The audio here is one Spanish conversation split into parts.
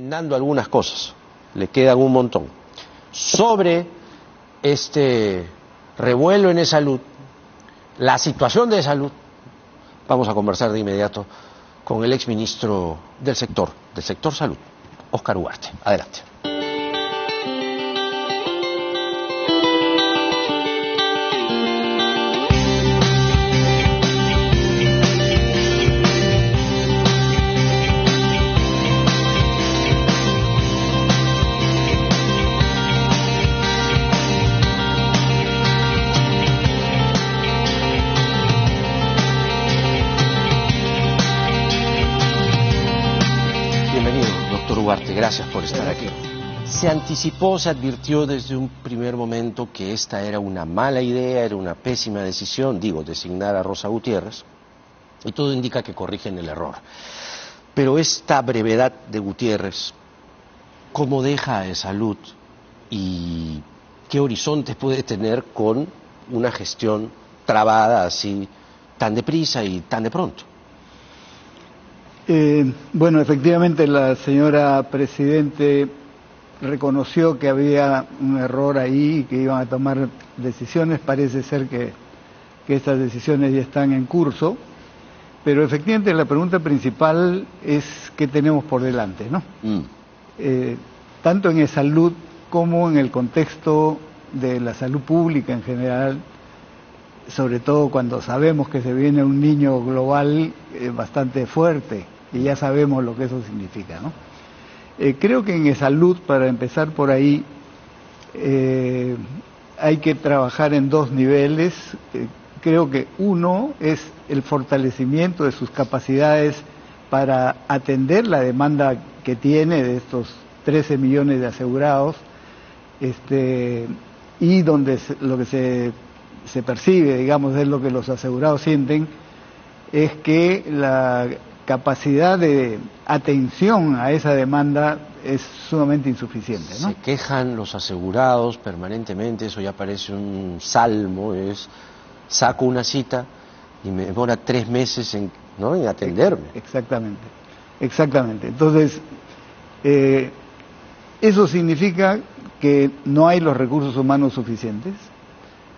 enmendando algunas cosas, le quedan un montón. Sobre este revuelo en salud, la situación de salud, vamos a conversar de inmediato con el exministro del sector salud, Óscar Ugarte. Adelante. Gracias por estar aquí. Se anticipó, se advirtió desde un primer momento que esta era una mala idea, era una pésima decisión, designar a Rosa Gutiérrez, y todo indica que corrigen el error. Pero esta brevedad de Gutiérrez, ¿cómo deja a salud y qué horizontes puede tener con una gestión trabada así tan deprisa y tan de pronto? Bueno, efectivamente la señora Presidente reconoció que había un error ahí y que iban a tomar decisiones. Parece ser que estas decisiones ya están en curso, pero efectivamente la pregunta principal es qué tenemos por delante, ¿no? Tanto en salud como en el contexto de la salud pública en general, sobre todo cuando sabemos que se viene un niño global bastante fuerte. Y ya sabemos lo que eso significa, ¿no? Creo que en salud, para empezar por ahí, hay que trabajar en dos niveles. Creo que uno es el fortalecimiento de sus capacidades para atender la demanda que tiene de estos 13 millones de asegurados, y donde lo que se percibe, digamos, es lo que los asegurados sienten, es que la capacidad de atención a esa demanda es sumamente insuficiente, ¿no? Se quejan los asegurados permanentemente, eso ya parece un salmo, saco una cita y me demora 3 meses en atenderme. Exactamente. Entonces, eso significa que no hay los recursos humanos suficientes.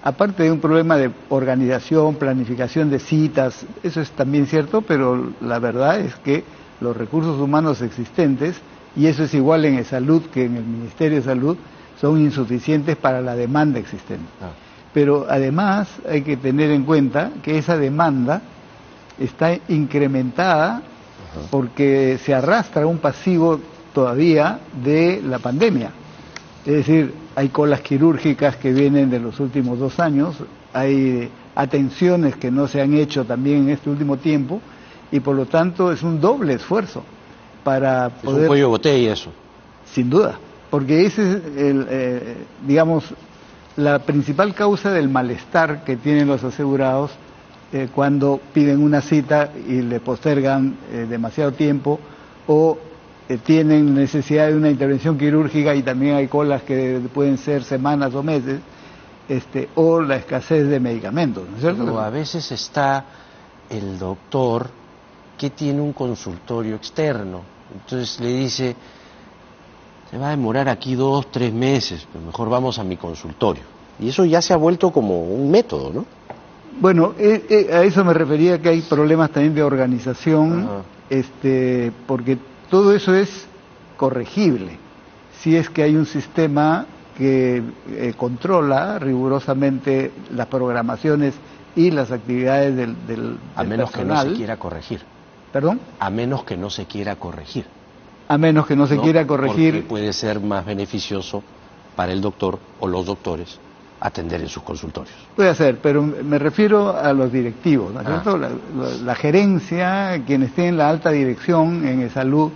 Aparte de un problema de organización, planificación de citas, eso es también cierto, pero la verdad es que los recursos humanos existentes, y eso es igual en salud que en el Ministerio de Salud, son insuficientes para la demanda existente. Pero además hay que tener en cuenta que esa demanda está incrementada porque se arrastra un pasivo todavía de la pandemia. Es decir, hay colas quirúrgicas que vienen de los últimos 2 años, hay atenciones que no se han hecho también en este último tiempo, y por lo tanto es un doble esfuerzo para poder... Es un cuello de botella eso. Sin duda, porque ese es, digamos, la principal causa del malestar que tienen los asegurados cuando piden una cita y le postergan demasiado tiempo, o tienen necesidad de una intervención quirúrgica y también hay colas que pueden ser semanas o meses, o la escasez de medicamentos, ¿no es cierto? Pero a veces está el doctor que tiene un consultorio externo, entonces le dice, se va a demorar aquí 2, 3 meses, pero mejor vamos a mi consultorio. Y eso ya se ha vuelto como un método, ¿no? Bueno, a eso me refería, que hay problemas también de organización, porque todo eso es corregible si es que hay un sistema que controla rigurosamente las programaciones y las actividades del a menos personal. Que no se quiera corregir. ¿Perdón? A menos que no se quiera corregir. A menos que no se quiera corregir. Porque puede ser más beneficioso para el doctor o los doctores atender en sus consultorios. Puede ser, pero me refiero a los directivos, ¿no es cierto? La gerencia, quienes tienen la alta dirección en salud,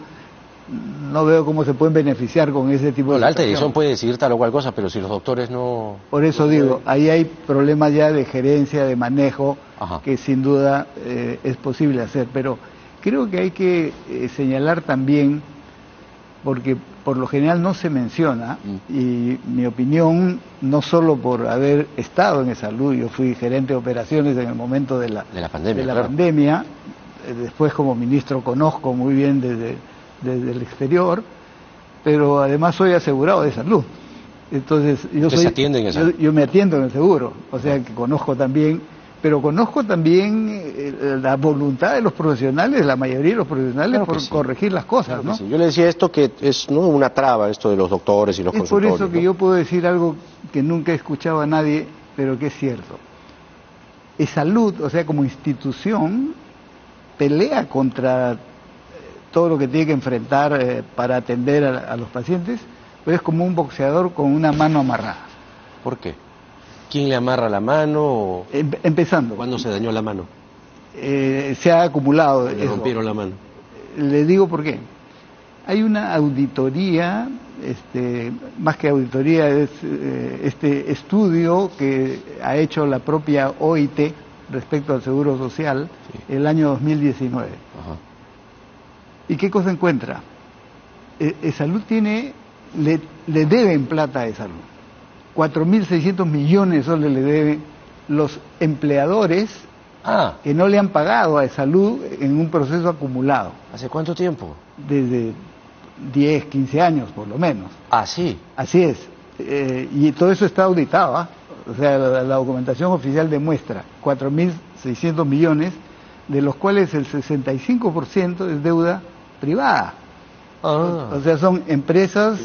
no veo cómo se pueden beneficiar con ese tipo de... La alta dirección puede decidir tal o cual cosa, pero si los doctores no... Por eso digo, ahí hay problemas ya de gerencia, de manejo, que sin duda es posible hacer, pero creo que hay que señalar también, porque por lo general no se menciona, y mi opinión, no solo por haber estado en salud, yo fui gerente de operaciones en el momento de la pandemia, después como ministro conozco muy bien desde el exterior, pero además soy asegurado de salud. Entonces, ¿Se atiende en esa? yo me atiendo en el seguro, o sea que conozco también, pero conozco también la voluntad de los profesionales, la mayoría de los profesionales, Claro por sí. corregir las cosas, Claro ¿no? sí. Yo le decía esto que es no una traba, esto de los doctores y los Es por consultorios. eso que yo puedo decir algo que nunca he escuchado a nadie, pero que es cierto. Salud, o sea, como institución, pelea contra todo lo que tiene que enfrentar para atender a los pacientes, pero es como un boxeador con una mano amarrada. ¿Por qué? ¿Quién le amarra la mano? O... Empezando. ¿Cuándo se dañó la mano? Se ha acumulado. ¿Le rompieron la mano? Le digo por qué. Hay una auditoría, más que auditoría, es este estudio que ha hecho la propia OIT respecto al Seguro Social, sí, el año 2019. Ajá. ¿Y qué cosa encuentra? Salud le deben plata a Salud. 4.600 millones de soles le deben los empleadores que no le han pagado a Salud en un proceso acumulado. ¿Hace cuánto tiempo? Desde 10, 15 años por lo menos. Ah, sí. Así es. Y todo eso está auditado, ¿eh? O sea, la documentación oficial demuestra 4.600 millones, de los cuales el 65% es deuda privada. O sea, son empresas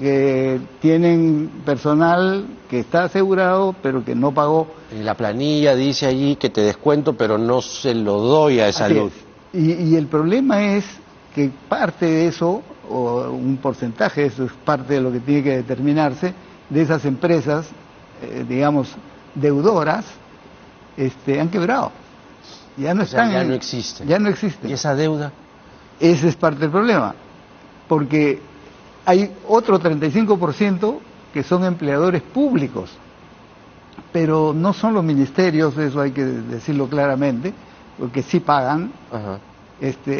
que tienen personal que está asegurado, pero que no pagó. En la planilla dice allí que te descuento, pero no se lo doy a Salud. Y el problema es que parte de eso, o un porcentaje, eso es parte de lo que tiene que determinarse, de esas empresas, digamos, deudoras, han quebrado. Ya no están. Ya no existen. Ya no existen. ¿Y esa deuda? Ese es parte del problema. Porque hay otro 35% que son empleadores públicos, pero no son los ministerios, eso hay que decirlo claramente, porque sí pagan. Ajá.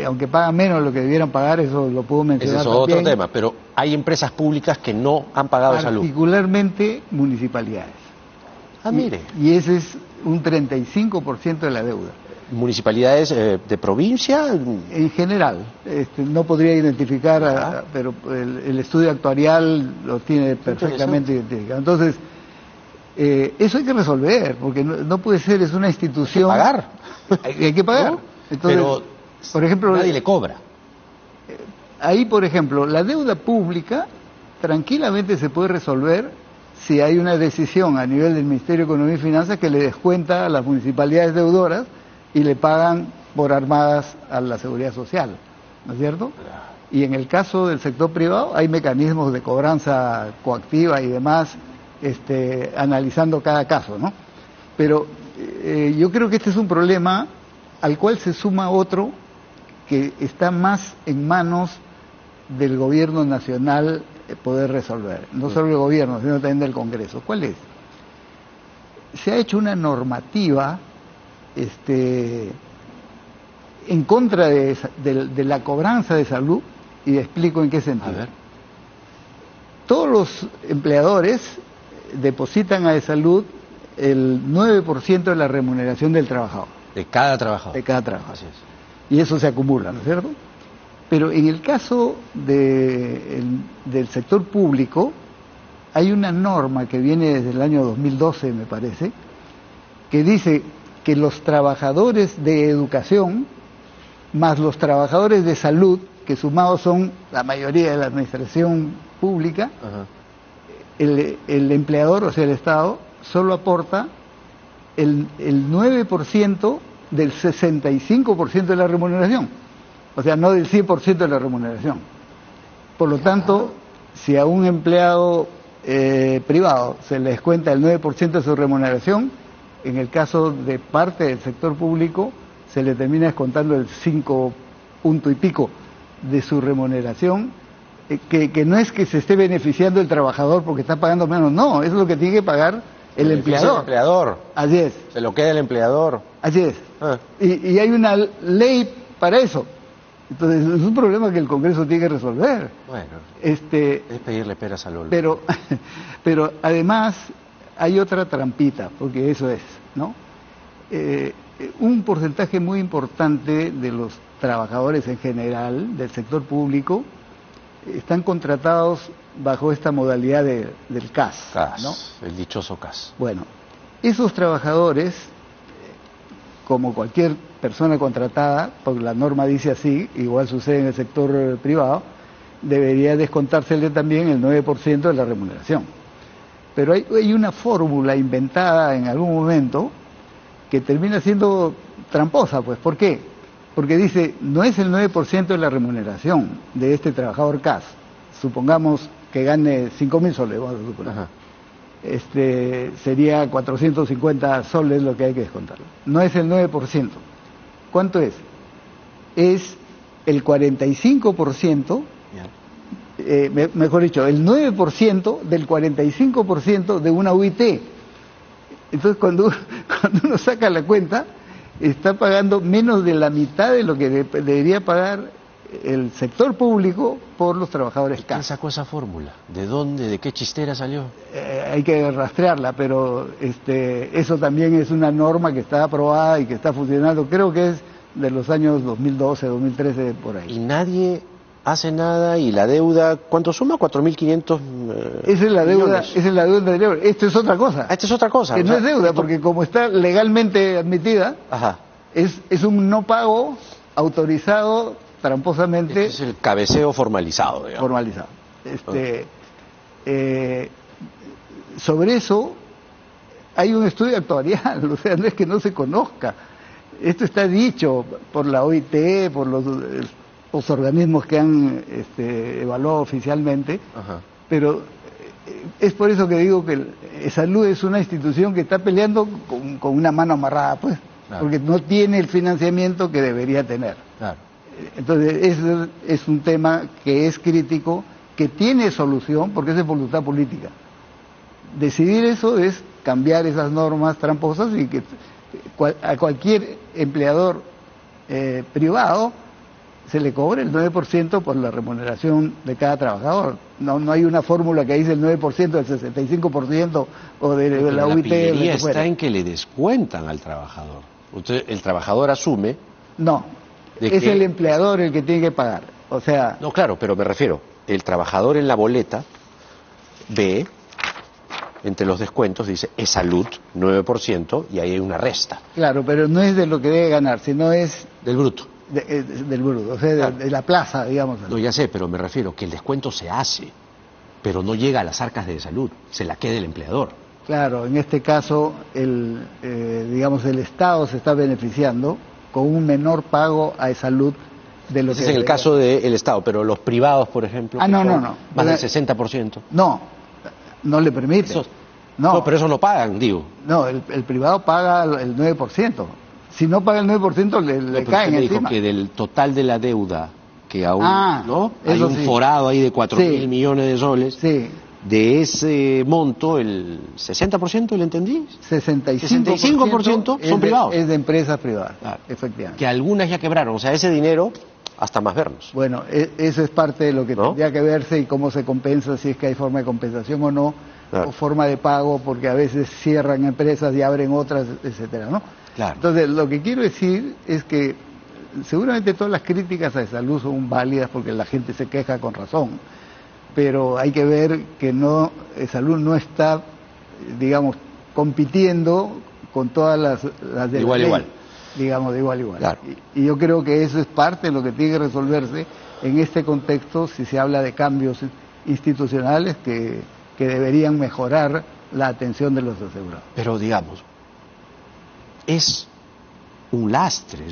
Aunque pagan menos de lo que debieran pagar, eso lo puedo mencionar. Ese es otro tema, pero hay empresas públicas que no han pagado Salud. Particularmente municipalidades. Mire. Y ese es un 35% de la deuda. ¿Municipalidades de provincia? En general, no podría identificar, pero el estudio actuarial lo tiene perfectamente identificado. Entonces, eso hay que resolver, porque no puede ser, es una institución... Hay que pagar. Hay que pagar. ¿No? Entonces, pero por ejemplo, nadie le cobra. Ahí, por ejemplo, la deuda pública tranquilamente se puede resolver si hay una decisión a nivel del Ministerio de Economía y Finanzas que le descuenta a las municipalidades deudoras y le pagan por armadas a la Seguridad Social, ¿no es cierto? Y en el caso del sector privado hay mecanismos de cobranza coactiva y demás, analizando cada caso, ¿no? Pero yo creo que este es un problema al cual se suma otro que está más en manos del gobierno nacional poder resolver, no solo el gobierno, sino también del Congreso. ¿Cuál es? Se ha hecho una normativa en contra de la cobranza de Salud, y explico en qué sentido. A ver. Todos los empleadores depositan a Salud el 9% de la remuneración del trabajador. De cada trabajador. De cada trabajador. Así es. Y eso se acumula, ¿no es cierto? Pero en el caso del sector público, hay una norma que viene desde el año 2012, me parece, que dice que los trabajadores de educación más los trabajadores de salud, que sumados son la mayoría de la administración pública, el empleador, o sea, el Estado, solo aporta el 9% del 65% de la remuneración, o sea, no del 100% de la remuneración. Por lo tanto, si a un empleado privado se le descuenta el 9% de su remuneración, en el caso de parte del sector público se le termina descontando el 5 punto y pico de su remuneración, que no es que se esté beneficiando el trabajador porque está pagando menos, no, eso es lo que tiene que pagar el empleador. El empleador. Así es. Se lo queda el empleador. Así es. Y hay una ley para eso. Entonces es un problema que el Congreso tiene que resolver. Bueno, es pedirle peras al olmo. Pero además hay otra trampita, porque eso es, ¿no? Un porcentaje muy importante de los trabajadores en general del sector público están contratados bajo esta modalidad del CAS, CAS, ¿no? el dichoso CAS. Bueno, esos trabajadores, como cualquier persona contratada, porque la norma dice así, igual sucede en el sector privado, debería descontársele también el 9% de la remuneración. Pero hay una fórmula inventada en algún momento que termina siendo tramposa, pues. ¿Por qué? Porque dice, no es el 9% de la remuneración de este trabajador CAS. Supongamos que gane 5.000 soles, vamos a suponer. Ajá. Sería 450 soles lo que hay que descontar. No es el 9%. ¿Cuánto es? Es el 45%, mejor dicho, el 9% del 45% de una UIT. Entonces, cuando uno saca la cuenta, está pagando menos de la mitad de lo que debería pagar el sector público por los trabajadores ¿Quién CAS. sacó esa fórmula? ¿De dónde? ¿De qué chistera salió? Hay que rastrearla, pero eso también es una norma que está aprobada y que está funcionando. Creo que es de los años 2012, 2013, por ahí. Y nadie hace nada, y la deuda, ¿cuánto suma? 4.500 Esa es la deuda, millones. esa es la deuda anterior. Esto es otra cosa. Esta es otra cosa. Que o no sea, es deuda, esto- porque como está legalmente admitida, Ajá. es un no pago autorizado tramposamente Este es el cabeceo formalizado, digamos. formalizado. Sobre eso hay un estudio actuarial, o sea, no es que no se conozca. Esto está dicho por la OIT, por los organismos que han evaluado oficialmente, Ajá. pero es por eso que digo que Salud es una institución que está peleando con una mano amarrada, pues, Claro. porque no tiene el financiamiento que debería tener. Claro. Entonces, ese es un tema que es crítico, que tiene solución, porque es de voluntad política. Decidir eso es cambiar esas normas tramposas y que a cualquier empleador privado se le cobre el 9% por la remuneración de cada trabajador. No hay una fórmula que dice el 9%, el 65% o de Pero la la UIT. o de lo pillería que fuera. está en que le descuentan al trabajador. Entonces, el trabajador asume... No, ¿De es qué? el empleador el que tiene que pagar. O sea, No, claro, pero me refiero, el trabajador en la boleta ve, entre los descuentos, dice, es salud, 9%, y ahí hay una resta claro, pero no es de lo que debe ganar, sino es del bruto. del bruto, o sea, Claro. de la plaza, digamos. No, ya sé, pero me refiero que el descuento se hace, pero no llega a las arcas de salud, se la queda el empleador. Claro, en este caso, digamos, el Estado se está beneficiando con un menor pago a salud de lo Ese que es en el debería. caso del Estado, pero los privados, por ejemplo, Ah, que no, son no, no. más del Pero- 60%. No le permite. Eso- No, pero eso no pagan, digo. no, el privado paga el 9%. Si no paga el 9%, le No, pero caen usted me dijo encima. que del total de la deuda, que aún, ¿no? Hay eso un sí. forado ahí de 4.000 Sí. millones de soles. Sí, De ese monto, el 60%, ¿le entendí? 65% son privados. es de empresas privadas, Claro. efectivamente. Que algunas ya quebraron. O sea, ese dinero, hasta más vernos. Bueno, eso es parte de lo que ¿No? tendría que verse y cómo se compensa, si es que hay forma de compensación o no, Claro. o forma de pago, porque a veces cierran empresas y abren otras, etcétera, ¿no? Claro. Entonces, lo que quiero decir es que seguramente todas las críticas a salud son válidas porque la gente se queja con razón, pero hay que ver que salud no está, digamos, compitiendo con todas las de Igual, la ley, igual. digamos, de igual a igual. Claro. Y yo creo que eso es parte de lo que tiene que resolverse en este contexto si se habla de cambios institucionales que deberían mejorar la atención de los asegurados. Pero digamos, es un lastre,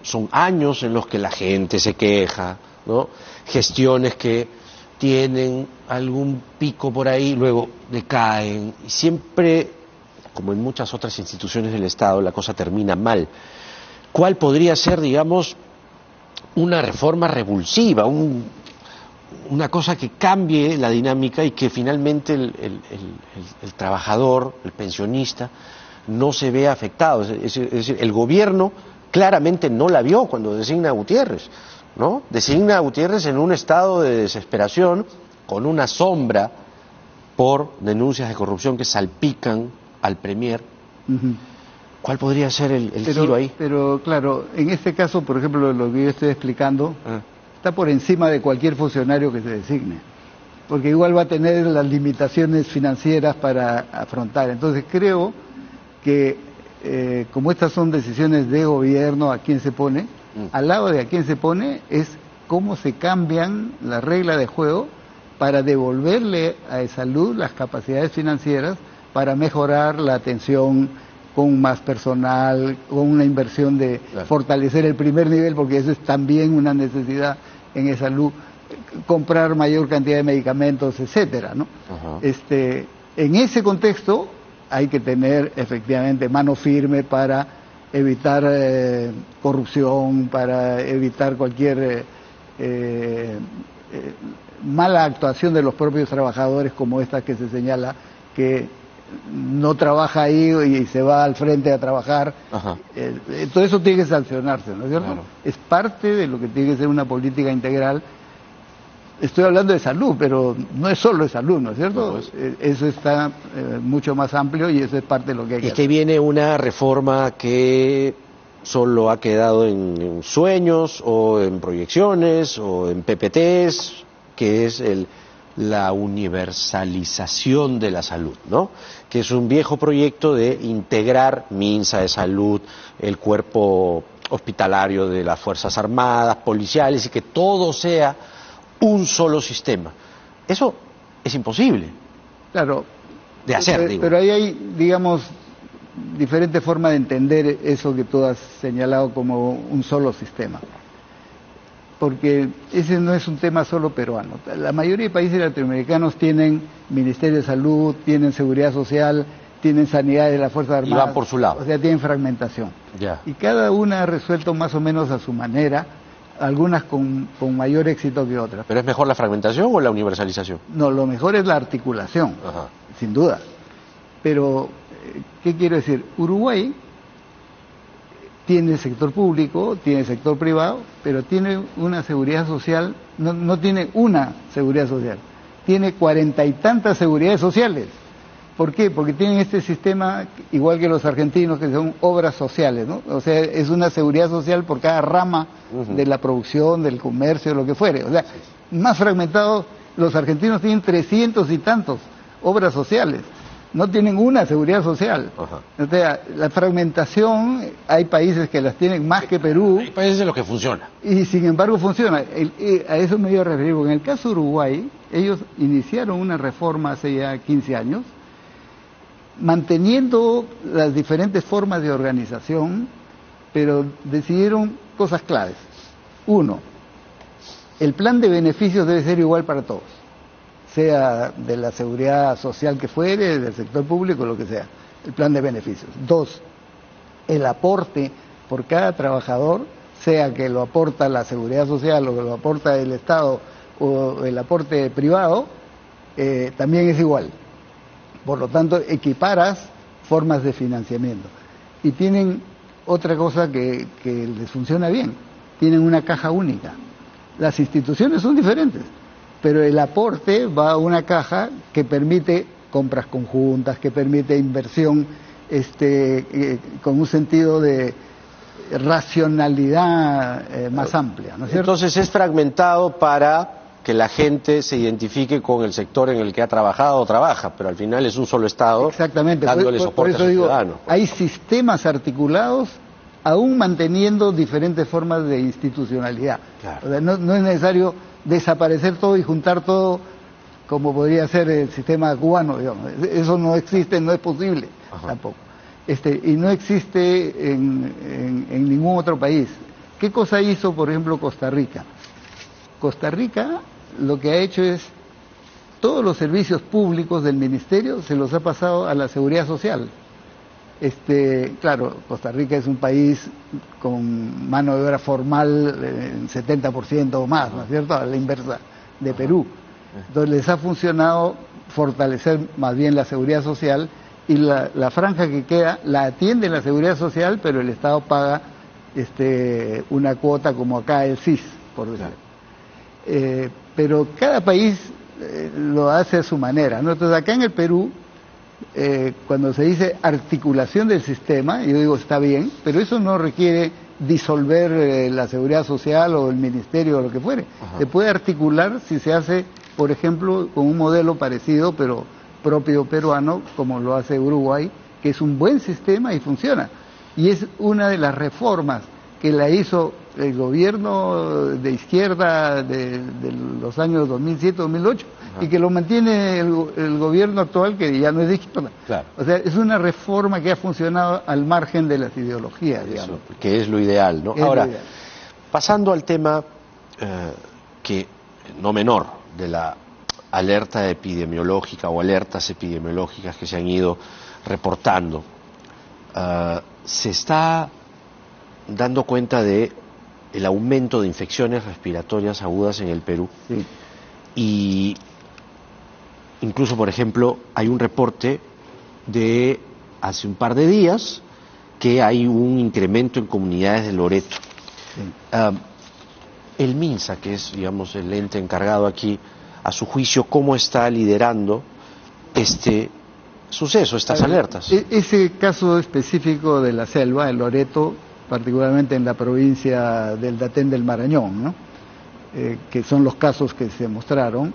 son años en los que la gente se queja, ¿no? Gestiones que tienen algún pico por ahí, luego decaen, y siempre, como en muchas otras instituciones del Estado, la cosa termina mal. ¿Cuál podría ser, digamos, una reforma revulsiva, una cosa que cambie la dinámica y que finalmente el trabajador, el pensionista, no se vea afectado? Es decir, el gobierno claramente no la vio cuando designa a Gutiérrez, ¿no? Designa a Gutiérrez en un estado de desesperación, con una sombra por denuncias de corrupción que salpican al Premier. Ujú. ¿Cuál podría ser el giro ahí? Pero claro, en este caso, por ejemplo, lo que yo estoy explicando, Ah, está por encima de cualquier funcionario que se designe, porque igual va a tener las limitaciones financieras para afrontar. Entonces creo que como estas son decisiones de gobierno, a quién se pone, al lado de a quién se pone es cómo se cambian las reglas de juego para devolverle a salud las capacidades financieras para mejorar la atención con más personal, con una inversión de fortalecer el primer nivel, porque eso es también una necesidad en salud, comprar mayor cantidad de medicamentos, etcétera, ¿no? En ese contexto hay que tener efectivamente mano firme para evitar corrupción, para evitar cualquier mala actuación de los propios trabajadores, como esta que se señala, que no trabaja ahí y se va al frente a trabajar. Todo eso tiene que sancionarse, ¿no es cierto? Claro. Es parte de lo que tiene que ser una política integral. Estoy hablando de salud, pero no es solo de salud, ¿no es cierto? Eso está mucho más amplio y eso es parte de lo que hay que hacer. Y que viene una reforma que solo ha quedado en sueños o en proyecciones o en PPTs, que es la universalización de la salud, ¿no? Que es un viejo proyecto de integrar MINSA de salud, el cuerpo hospitalario de las Fuerzas Armadas, policiales, y que todo sea un solo sistema. Eso es imposible. Claro. De hacer, digo. Pero ahí hay, digamos, diferentes formas de entender eso que tú has señalado como un solo sistema. Porque ese no es un tema solo peruano. La mayoría de países latinoamericanos tienen Ministerio de Salud, tienen Seguridad Social, tienen Sanidad de las Fuerzas Armadas. Y van por su lado. O sea, tienen fragmentación. Ya. Y cada una ha resuelto más o menos a su manera, algunas con mayor éxito que otras. ¿Pero es mejor la fragmentación o la universalización? No, lo mejor es la articulación, sin duda. Pero, ¿qué quiero decir? Uruguay tiene sector público, tiene sector privado, pero tiene una seguridad social, no tiene una seguridad social, tiene 40 y tantas seguridades sociales. ¿Por qué? Porque tienen este sistema, igual que los argentinos, que son obras sociales, ¿no? O sea, es una seguridad social por cada rama de la producción, del comercio, de lo que fuere. O sea, más fragmentados, los argentinos tienen 300 y tantos obras sociales. No tienen una seguridad social. O sea, la fragmentación, hay países que las tienen más que Perú. Hay países en los que funciona. Y sin embargo funciona. A eso me iba a referir, porque en el caso de Uruguay, ellos iniciaron una reforma hace ya 15 años, manteniendo las diferentes formas de organización, pero decidieron cosas claves. Uno, el plan de beneficios debe ser igual para todos, sea de la seguridad social que fuere, del sector público, lo que sea, el plan de beneficios. Dos, el aporte por cada trabajador, sea que lo aporta la seguridad social o que lo aporta el Estado o el aporte privado, también es igual. Por lo tanto, equiparas formas de financiamiento. Y tienen otra cosa que les funciona bien, tienen una caja única. Las instituciones son diferentes, pero el aporte va a una caja que permite compras conjuntas, que permite inversión con un sentido de racionalidad más amplia, ¿no es cierto? Entonces es fragmentado para que la gente se identifique con el sector en el que ha trabajado o trabaja, pero al final es un solo Estado. Exactamente, dándole soporte por eso a sus digo, ciudadanos. hay sistemas articulados aún manteniendo diferentes formas de institucionalidad. Claro. O sea, no es necesario desaparecer todo y juntar todo como podría ser el sistema cubano, digamos. Eso no existe, no es posible tampoco. Y no existe en ningún otro país. ¿Qué cosa hizo, por ejemplo, Costa Rica? Costa Rica lo que ha hecho es todos los servicios públicos del ministerio se los ha pasado a la seguridad social. Claro, Costa Rica es un país con mano de obra formal en 70% o más, ¿no es cierto?, a la inversa de Perú. Entonces les ha funcionado fortalecer más bien la seguridad social y la franja que queda la atiende la seguridad social, pero el Estado paga una cuota como acá el CIS, por decirlo. Pero cada país lo hace a su manera, ¿no? Entonces acá en el Perú, cuando se dice articulación del sistema, yo digo está bien, pero eso no requiere disolver la seguridad social o el ministerio o lo que fuere. Ajá. Se puede articular si se hace, por ejemplo, con un modelo parecido, pero propio peruano, como lo hace Uruguay, que es un buen sistema y funciona. Y es una de las reformas que la hizo el gobierno de izquierda de los años 2007-2008 y que lo mantiene el gobierno actual, que ya no es de izquierda. Claro. O sea, es una reforma que ha funcionado al margen de las ideologías, digamos. Eso, que es lo ideal, ¿no? Es Ahora, lo ideal. pasando al tema que no menor de la alerta epidemiológica o alertas epidemiológicas que se han ido reportando, se está dando cuenta de el aumento de infecciones respiratorias agudas en el Perú. Sí. Y incluso, por ejemplo, hay un reporte de hace un par de días que hay un incremento en comunidades de Loreto. Sí. El MINSA, que es, digamos, el ente encargado aquí, a su juicio, ¿cómo está liderando este suceso, estas alertas? Ese caso específico de la selva, en Loreto, particularmente en la provincia del Datén del Marañón, ¿no? Que son los casos que se mostraron,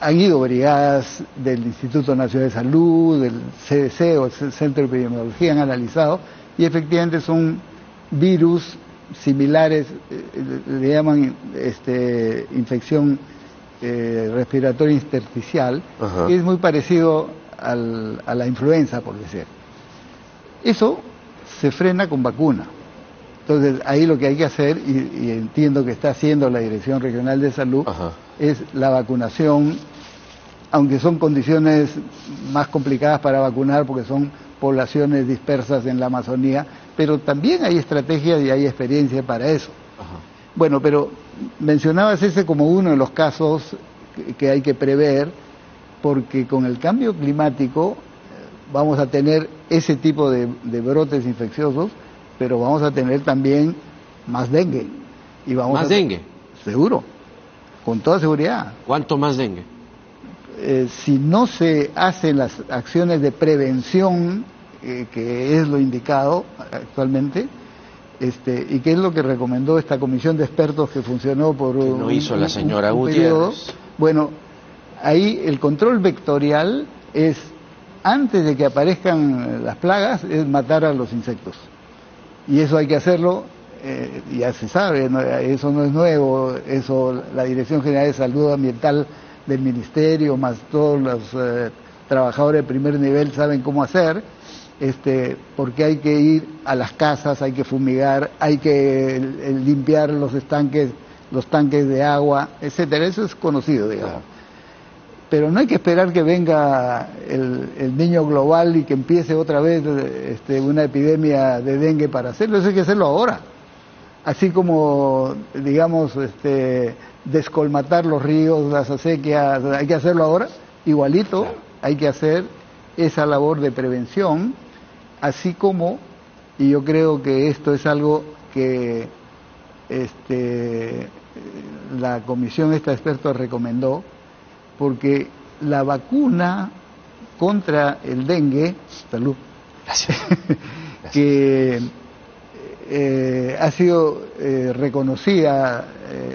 han ido brigadas del Instituto Nacional de Salud, del CDC o el Centro de Epidemiología, han analizado, y efectivamente son virus similares, le llaman infección respiratoria intersticial, Ajá. que es muy parecido a la influenza, por decir. Eso se frena con vacuna. Entonces, ahí lo que hay que hacer, y entiendo que está haciendo la Dirección Regional de Salud, Ajá. es la vacunación, aunque son condiciones más complicadas para vacunar porque son poblaciones dispersas en la Amazonía, pero también hay estrategias y hay experiencia para eso. Ajá. Bueno, pero mencionabas ese como uno de los casos que hay que prever, porque con el cambio climático vamos a tener ese tipo de brotes infecciosos, pero vamos a tener también más dengue. Y vamos ¿Más dengue? Seguro, con toda seguridad. ¿Cuánto más dengue? Si no se hacen las acciones de prevención, que es lo indicado actualmente, y que es lo que recomendó esta comisión de expertos que funcionó por Que no hizo la señora un periodo. Gutiérrez. Bueno, ahí el control vectorial es, antes de que aparezcan las plagas, es matar a los insectos. Y eso hay que hacerlo, ya se sabe, ¿no? Eso no es nuevo, eso la Dirección General de Salud Ambiental del Ministerio, más todos los trabajadores de primer nivel saben cómo hacer, porque hay que ir a las casas, hay que fumigar, hay que limpiar los tanques de agua, etcétera. Eso es conocido, digamos. Claro. Pero no hay que esperar que venga el niño global y que empiece otra vez una epidemia de dengue para hacerlo. Eso hay que hacerlo ahora. Así como, digamos, descolmatar los ríos, las acequias, hay que hacerlo ahora. Igualito, hay que hacer esa labor de prevención, así como, y yo creo que esto es algo que la comisión de expertos recomendó, porque la vacuna contra el dengue, salud, Gracias. que ha sido reconocida,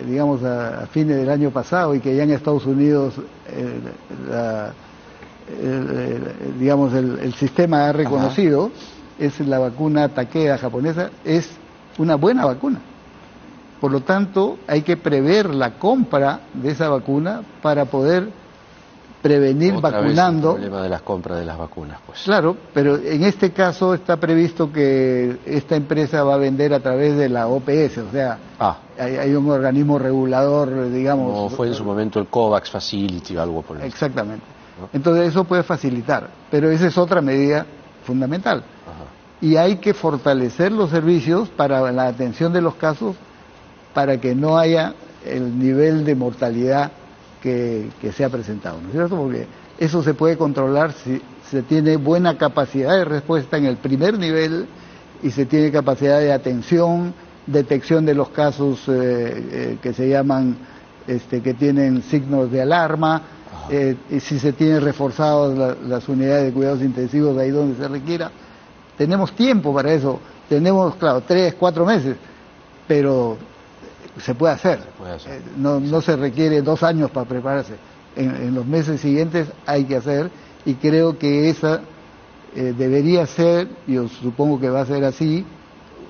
digamos, a fines del año pasado, y que ya en Estados Unidos, digamos, el sistema ha reconocido, es la vacuna Takeda japonesa, es una buena vacuna. Por lo tanto, hay que prever la compra de esa vacuna para poder prevenir Otra vacunando. vez el problema de las compras de las vacunas, pues. Claro, pero en este caso está previsto que esta empresa va a vender a través de la OPS, o sea, hay un organismo regulador, digamos. Como fue en su momento el COVAX Facility o algo por el estilo. Exactamente. ¿No? Entonces eso puede facilitar, pero esa es otra medida fundamental. Ajá. Y hay que fortalecer los servicios para la atención de los casos, para que no haya el nivel de mortalidad que se ha presentado, ¿no es cierto? Porque eso se puede controlar si se tiene buena capacidad de respuesta en el primer nivel y se tiene capacidad de atención, detección de los casos que se llaman, que tienen signos de alarma, y si se tienen reforzadas las unidades de cuidados intensivos ahí donde se requiera. Tenemos tiempo para eso, Tenemos, claro, 3, 4 meses, pero se puede hacer. No se requiere 2 años para prepararse. En los meses siguientes hay que hacer, y creo que esa debería ser, yo supongo que va a ser así,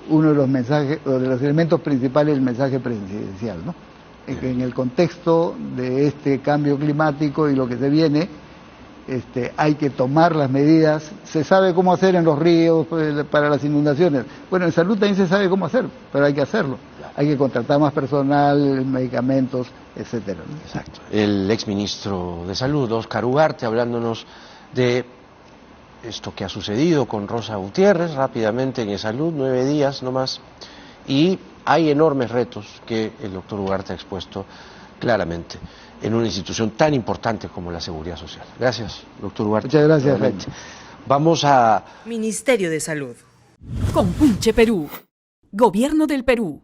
uno de los mensajes, o de los elementos principales del mensaje presidencial, ¿no? En el contexto de este cambio climático y lo que se viene, hay que tomar las medidas. Se sabe cómo hacer en los ríos para las inundaciones. Bueno, en salud también se sabe cómo hacer, pero hay que hacerlo. Hay que contratar más personal, medicamentos, etcétera, ¿no? Exacto. El exministro de Salud, Óscar Ugarte, hablándonos de esto que ha sucedido con Rosa Gutiérrez, rápidamente en salud, 9 días nomás, y hay enormes retos que el doctor Ugarte ha expuesto claramente en una institución tan importante como la Seguridad Social. Gracias, doctor Ugarte. Muchas gracias, Jaime. Vamos a... Ministerio de Salud. Compunche Perú. Gobierno del Perú.